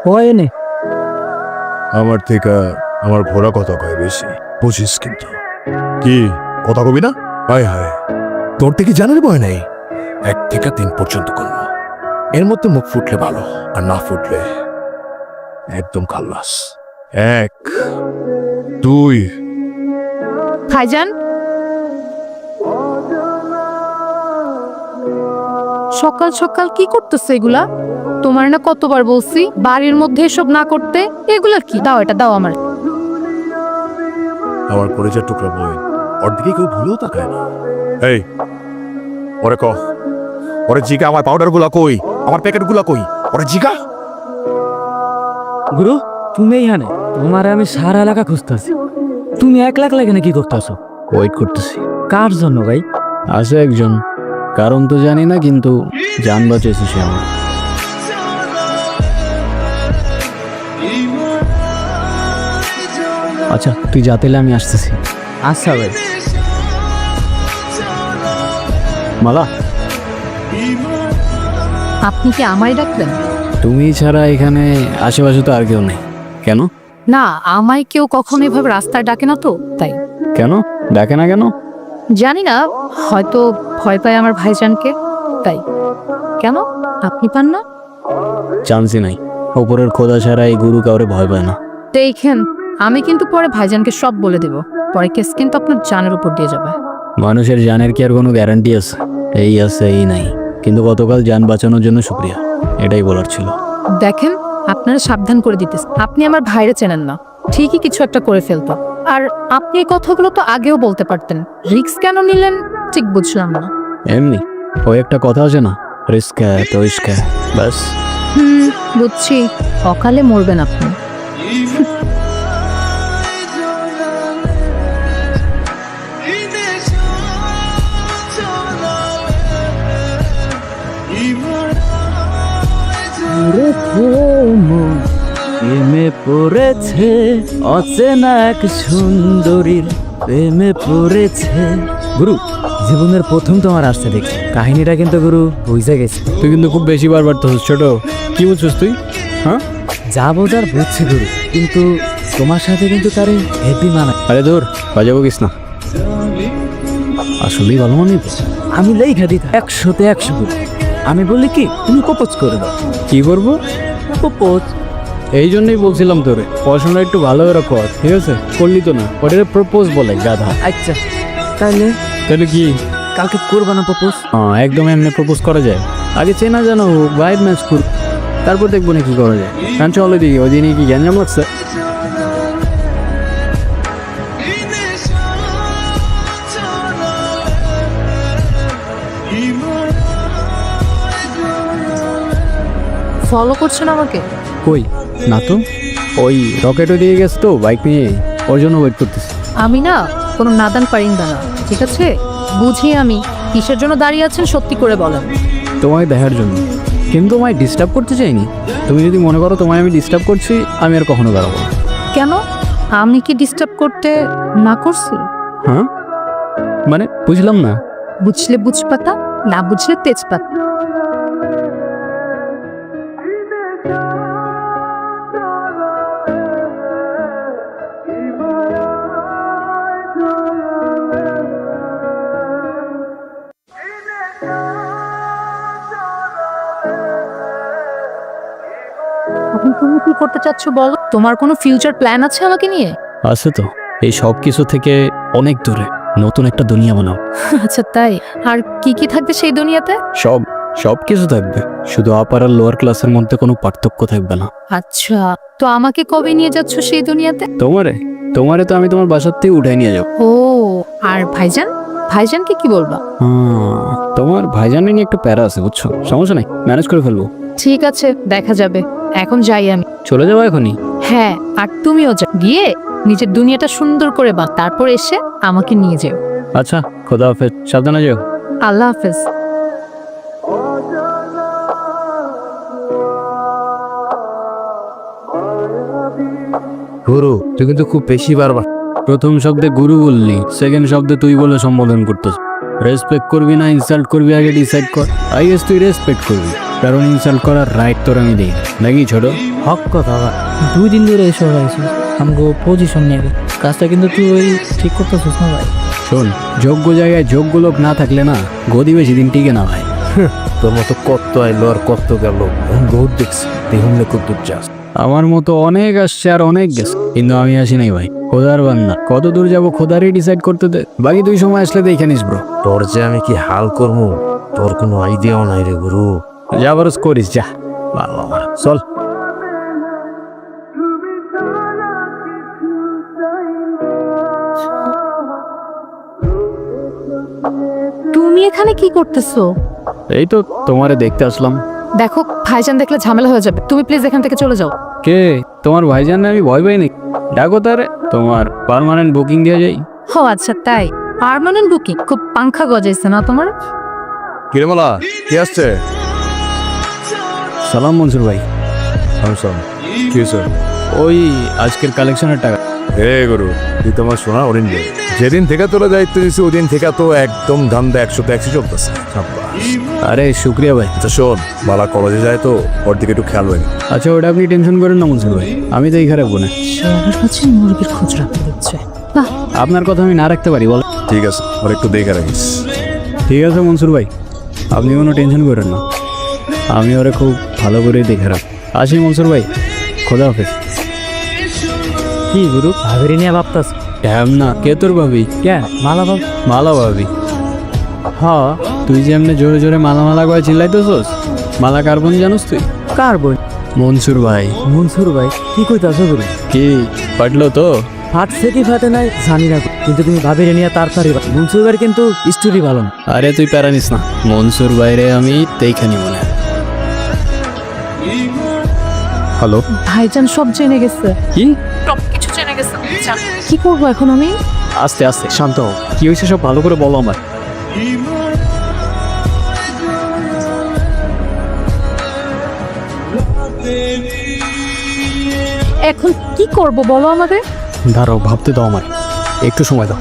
হয়নি আমার থেকে আমার ঘোড়া কথা কয় বেশি, বুঝিস কিন্তু। কি কথা কবি না? হায় হায়, তোর থেকে জানার ভয় নাই। 1 থেকে 3 পর্যন্ত করবো, এর মধ্যে মুখ ফুটলে ভালো, আর না ফুটলে একদম খাল্লাস। 1 2 ভাইজান, সকাল সকাল কি করতেছে এগুলা? তোমার না কতবার বলছি বাড়ির মধ্যে এসব না করতে। এগুলা কি? দাও, এটা দাও আমার। আমার কলেজের টুকরা বই, ওর দিকে কেউ ভুলেও তাকায় না। এই ওরে ওরে জিগা, আমার পাউডার গুলা কই, আমার প্যাকেট গুলা কই, ওরে জিগা। গুরু, তুমি এইখানে? তোমারে আমি সারা এলাকা খুঁজতেছি। তুমি একলা একলা এখানে কি করতেছো? ওয়েট করতেছি। কার জন্য ভাই? আছে একজন, কারণ তো জানি না, কিন্তু জান বাঁচিয়েছে সে আমার। আচ্ছা তুই যাতেলে আমি আসতেছি। আচ্ছা ভাই। মালা, আপনি কি আমায় ডাকলেন? তুমি ছাড়া এখানে আশেপাশে তো আর কেউ নেই। কেন? না, আমায় কেউ কখনো এভাবে রাস্তায় ডাকে না তো, তাই। কেন ডাকে না কেন? জানি না, হয়তো ভয় পায় আমার ভাইজানকে, তাই। কেন, আপনি পান না? চান্সই নাই, ওপরের খোদা ছাড়া এই গুরু কাউরে ভয় পায় না। দেখেন, আমি কিন্তু পরে ভাইজানকে সব বলে দেব, পরে কেস কিন্তু আপনার জানের উপর দিয়ে যাবে। মানুষের জানের কি আর কোনো গ্যারান্টি আছে? এই আছে এই নাই, কিন্তু গতকাল জান বাঁচানোর জন্য শুক্রিয়া, এটাই বলার ছিল। দেখেন, আপনারা সাবধান করে দিতেছে, আপনি আমার ভাইরে চেনেন না, ঠিকই কিছু একটা করে ফেলতো। আর আপনি এই কথাগুলো তো আগেও বলতে পারতেন, রিস্ক কেন নিলেন ঠিক বুঝলাম না। এমনি ওই একটা কথা আছে না, রিস্ক হ্যায় তো ইশক হ্যায়, ব্যাস। বুঝছি, সকালে মরবেন আপনি। প্রেমে পড়েছে অচেনা এক সুন্দরীর, প্রেমে পড়েছে। গুরু, জীবনের প্রথম তোমার আসছে দেখছি, কাহিনীটা কিন্তু গুরু বুঝে গেছে। তুই কিন্তু খুব বেশি বারবার তো ছোট, কি বুঝছিস তুই? হ্যাঁ, যা বোঝার বুঝছি গুরু, কিন্তু তোমার সাথে কিন্তু তারে হেভি মানায়। আরে দূর, বাজাবো কিস না, আসলেই ভালো মানি তো। আমি লেখা দিই 100-তে 100 গুরু। আমি বলি কি, তুমি প্রপোজ করে দাও। কি করবো? প্রপোজ। এই জন্যই বলছিলাম তোরে পড়াশোনা একটু ভালো করে কর, ঠিক আছে? করলি তো না, ওটারে প্রপোজ বলে, গাধা। আচ্ছা তাইলে তাহলে কি? কালকে করবা না প্রপোজ? একদম এমনি প্রপোজ করা যায়? আগে চেনা জানো ভাইব ম্যাচ কর, তারপর দেখবো না কি করা যায়। কারণ চলে দিকে ওই দিনই কি গ্যাঞ্জাম লাগছে। ফলো করছেন আমাকে? কই না তো, ওই রকেটও দিয়ে গেছে তো বাইক নিয়ে, ওর জন্য ওয়েট করতেছি। আমি না কোনো নাদান পারিন্দা না, ঠিক আছে? বুঝি আমি কিসের জন্য দাঁড়িয়ে আছেন, সত্যি করে বলেন। তোমায় দেখার জন্য, কিন্তু তোমায় ডিস্টার্ব করতে চাইনি। তুমি যদি মনে করো তোমায় আমি ডিস্টার্ব করছি, আমি আর কখনো দাঁড়াবো না। কেন, আমি কি ডিস্টার্ব করতে না করছি? হ্যাঁ মানে বুঝলাম না। বুঝলে বুঝপাতা, না বুঝলে তেজপাতা। এখন তুমি কি করতে চাচ্ছ বলো? তোমার কোনো ফিউচার প্ল্যান আছে আমাকে নিয়ে? আছে তো, এই সব কিছু থেকে অনেক দূরে নতুন একটা দুনিয়া বানাও। আচ্ছা তাই? আর কি কি থাকবে সেই দুনিয়াতে? সব সব কিছু থাকবে, শুধু আপার আর লোয়ার ক্লাসের মধ্যে কোনো পার্থক্য থাকবে না। আচ্ছা, তো আমাকে কবে নিয়ে যাচ্ছ সেই দুনিয়াতে? তোমারে তোমারে তো আমি তোমার বাসার থেকে উঠাই নিয়ে যাবো। ও, আর ভাইজান? ভাইজানকে কি বলবা? তোমার ভাইজানের নিয়ে একটু প্যারা আছে, বুঝছো? সমস্যা নাই, ম্যানেজ করে ফেলবো। ঠিক আছে, দেখা যাবে। এখন যাই আমি। চলে যাবো এখনই? হ্যাঁ, আর তুমিও যা, গিয়ে নিজের দুনিয়াটা সুন্দর করে বা, তারপর এসে আমাকে নিয়ে যেও। আচ্ছা, খোদা হাফেজ, সাবধানে যেও। আল্লাহ হাফেজ। গুরু, তুই কিন্তু খুব বেশি বারবার প্রথম শব্দে গুরু বললি, সেকেন্ড শব্দে তুই বলে সম্বোধন করতেছ। রেসপেক্ট করবি না ইনসাল্ট করবি আগে ডিসাইড কর। আই গেস তুই রেসপেক্ট করবি, কারণ ইনসাল্ট করার রাইট তোর আমি দিই না। নাকি ছোট? হক কথা ভাই, 2 দিন ধরে এসে আইছিস আমগো পজিশন নেবে, কাজটা কিন্তু তুই ঠিক করতেছিস না ভাই। শোন, যোগ্য জায়গায় যোগ্য লোক না থাকলে না গদি বেশি দিন টিকে না ভাই। তোর মতো কত আইলো আর কত গেল, বহুত দেখছি, দেখুন না কত দূর যাস। আমার মতো অনেক আসছে আর অনেক গেছে, কিন্তু আমি আসি নাই ভাই। খোদার বান্না, কত দূর যাবো খোদারই ডিসাইড করতে দে। বাকি তুই সময় আসলে দেখে নিস ব্রো। তোর যে আমি কি হাল করবো তোর কোনো আইডিয়াও নাই রে গুরু। যা বরস করিস যা। ভালো আমার চল। তুমি এখানে কি করতেছো? এই তো তোমারে দেখতে আসলাম। দেখো, ভাইজান দেখলে ঝামেলা হয়ে যাবে, তুমি প্লিজ এখান থেকে চলে যাও। কে তোমার ভাইজান? আমি ভয় পাই নাকি? ডাকো তারে, তোমার পার্মানেন্ট বুকিং দেওয়া যায়। ও আচ্ছা তাই, পার্মানেন্ট বুকিং? খুব পাংখা গজাইছে না তোমার? কিরেমালা কি আসছে? সালাম মনসুর ভাই। কি হয়েছে? ওই আজকের কালেকশনের টাকা। হে গুরু, তুই তোমার শোনা অরিন্দ, যেদিন থেকে তোরা দায়িত্ব দিয়েছি ওদিন থেকে তো একদম ধান্দা 100 চলতেছে। আরে শুক্রিয়া ভাই। আচ্ছা শোন, বালা কলেজে যায় তো ওর দিকে একটু খেয়াল রাখি। আচ্ছা ওটা আপনি টেনশন করেন না মনসুর ভাই, আমি তো এইখানে রাখবো না। আমার কাছে মুরগির খোঁজ রাখতে দিচ্ছে। বাহ, আপনার কথা আমি না রাখতে পারি বল? ঠিক আছে, ওর একটু দেখে রাখিস। ঠিক আছে মনসুর ভাই, আপনি কোনো টেনশন করেন না, আমি ওরা খুব ভালো করে দেখে রাখ। আসি মনসুর ভাই, খোদা হাফেজ। কি গুরু ভাবিরে নিয়ে ভাবতাস? কেম না, কে তোর ভাবি? কে মালা ভাব? মালা ভাবি? হ, তুই যে এমনি জোরে জোরে মালা মালা করে চিল্লাইতেছস, মালা কার বোন জানোস তুই? কার বই? মনসুর ভাই। মনসুর ভাই? কি কইতাছ গুরু? কি পাটলো তো? ফাটছে কি ফাটে নাই জানি না, কিন্তু তুমি ভাবিরে নিয়ে তাড়াতাড়ি মনসুর ভাইয়ের কিন্তু স্টোরি ভালো না। আরে তুই প্যারা নিস না, মনসুর বাইরে আমি দেখে নিব না। হ্যালো? ভাইজান সব জেনে গেছে, কি? সব কিছু জেনে গেছে। কি করবো এখন আমি? আস্তে আস্তে শান্ত হও, কি হয়েছে সব ভালো করে বলো আমার। এখন কি করব বলো আমাদের? দাঁড়াও, ভাবতে দাও আমায়, একটু সময় দাও।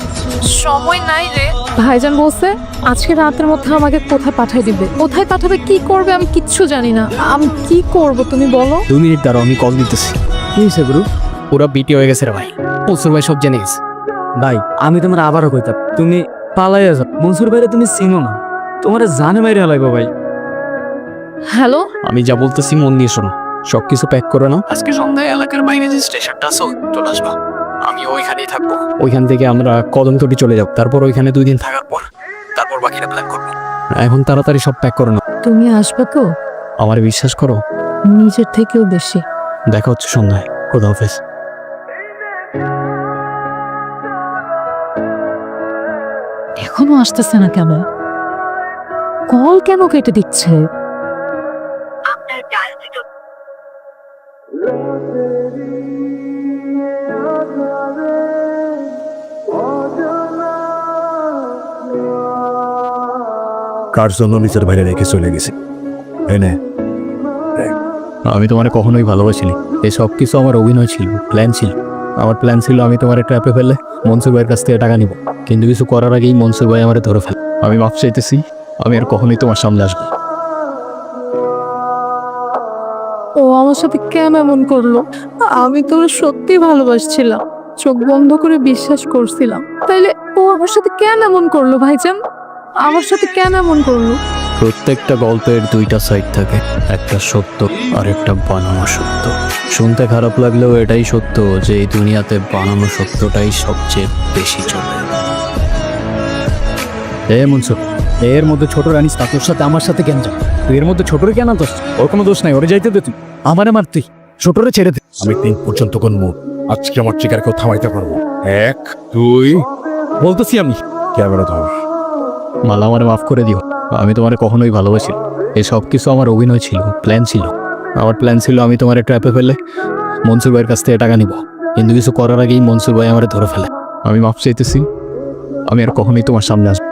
সময় নাই রে। ভাইজান বলছে আজকে রাতের মধ্যে আমাকে কোথায় পাঠাই দিবে, কোথায় পাঠাবে, কি করবে আমি কিচ্ছু জানি না। আমি কি করব তুমি বলো? 2 মিনিট দাঁড়াও, আমি কল দিতেছি। কি হয়েছে গুরু? পুরা বিটি হয়ে গেছে রে ভাই, মনসুর ভাই সব জেনে গেছে। ভাই আমি তোমার আবারও কইতাম, তুমি পালাইয়া যাও। মনসুর ভাইরে তুমি চিনো না, তোমার জানে মাইরে লাগবে ভাই। হ্যালো, আমি যা বলতেছি মন দিয়ে শোনো, সবকিছু প্যাক করে নাও। আজকে সন্ধ্যায় এলাকার বাইরে যে স্টেশনটা আছে চলে আসবা, আমি ওইখানেই থাকবো। ওইখান থেকে আমরা কদমতলি চলে যাব, তারপর ওইখানে 2 দিন থাকার পর তারপর বাকিটা প্ল্যান করবো। এখন তাড়াতাড়ি সব প্যাক করে নাও। তুমি আসবে তো? আমার বিশ্বাস করো, নিজের থেকেও বেশি। দেখা হচ্ছে সন্ধ্যায়। খোদা হাফেজ। এখনো আসতেছে না কেন? কল কেন কেটে দিচ্ছে? কার জন্য নিজের বাইরে রেখে চলে গেছি এনে? আমি তোমারে কখনোই ভালোবাসিনি, এই সব কিছু আমার অভিনয় ছিল, প্ল্যান ছিল। আমার প্ল্যান ছিল আমি তোমার ট্র্যাপে ফেলে মনসুর ভাইয়ের কাছ থেকে টাকা নিব, কিন্তু কিছু করার আগেই মনসুর ভাই আমারে ধরে ফেলে। আমি মাফ চাইতেছি, আমি আর কখনোই তোমার সামনে আসবো। ও আমার সাথে কেন এমন করলো? আমি তো সত্যি ভালোবাসছিলাম, চোখ বন্ধ করে বিশ্বাস করছিলাম। তাইলে ও আমার সাথে কেন এমন করলো ভাইজান? আমার সাথে কেন এমন করলো? প্রত্যেকটা গল্পের 2টা সাইড থাকে, একটা সত্য আর একটা বানানো সত্য। শুনতে খারাপ লাগলেও এটাই সত্য যে এই দুনিয়াতে বানানো সত্যটাই সবচেয়ে বেশি চলে। মনসুর, এর মধ্যে ছোট রানিস তা তোর সাথে আমার সাথে কেন যা? তুই এর মধ্যে ছোটরে কেন দোষ? ওর কোনো দোষ নাই, ওরে যাইতে দে, তুই আমারে মার, তুই ছোটরে ছেড়ে দে। আমি 3 পর্যন্ত গুনবো, আজকে আমার চিকারকেও থামাইতে পারবো। 1 2 বলতেছি আমি। ক্যামেরা ধর। মালা, আমারে মাফ করে দিও, আমি তোমারে কখনোই ভালোবাসি। এই সব কিছু আমার অভিনয় ছিল, প্ল্যান ছিল। আমার প্ল্যান ছিল আমি তোমার ট্র্যাপে ফেলে মনসুর ভাইয়ের কাছ থেকে টাকা নিব, কিন্তু কিছু করার আগেই মনসুর ভাই আমারে ধরে ফেলে। আমি মাফ চাইতেছি, আমি আর কখনোই তোমার সামনে আসবো।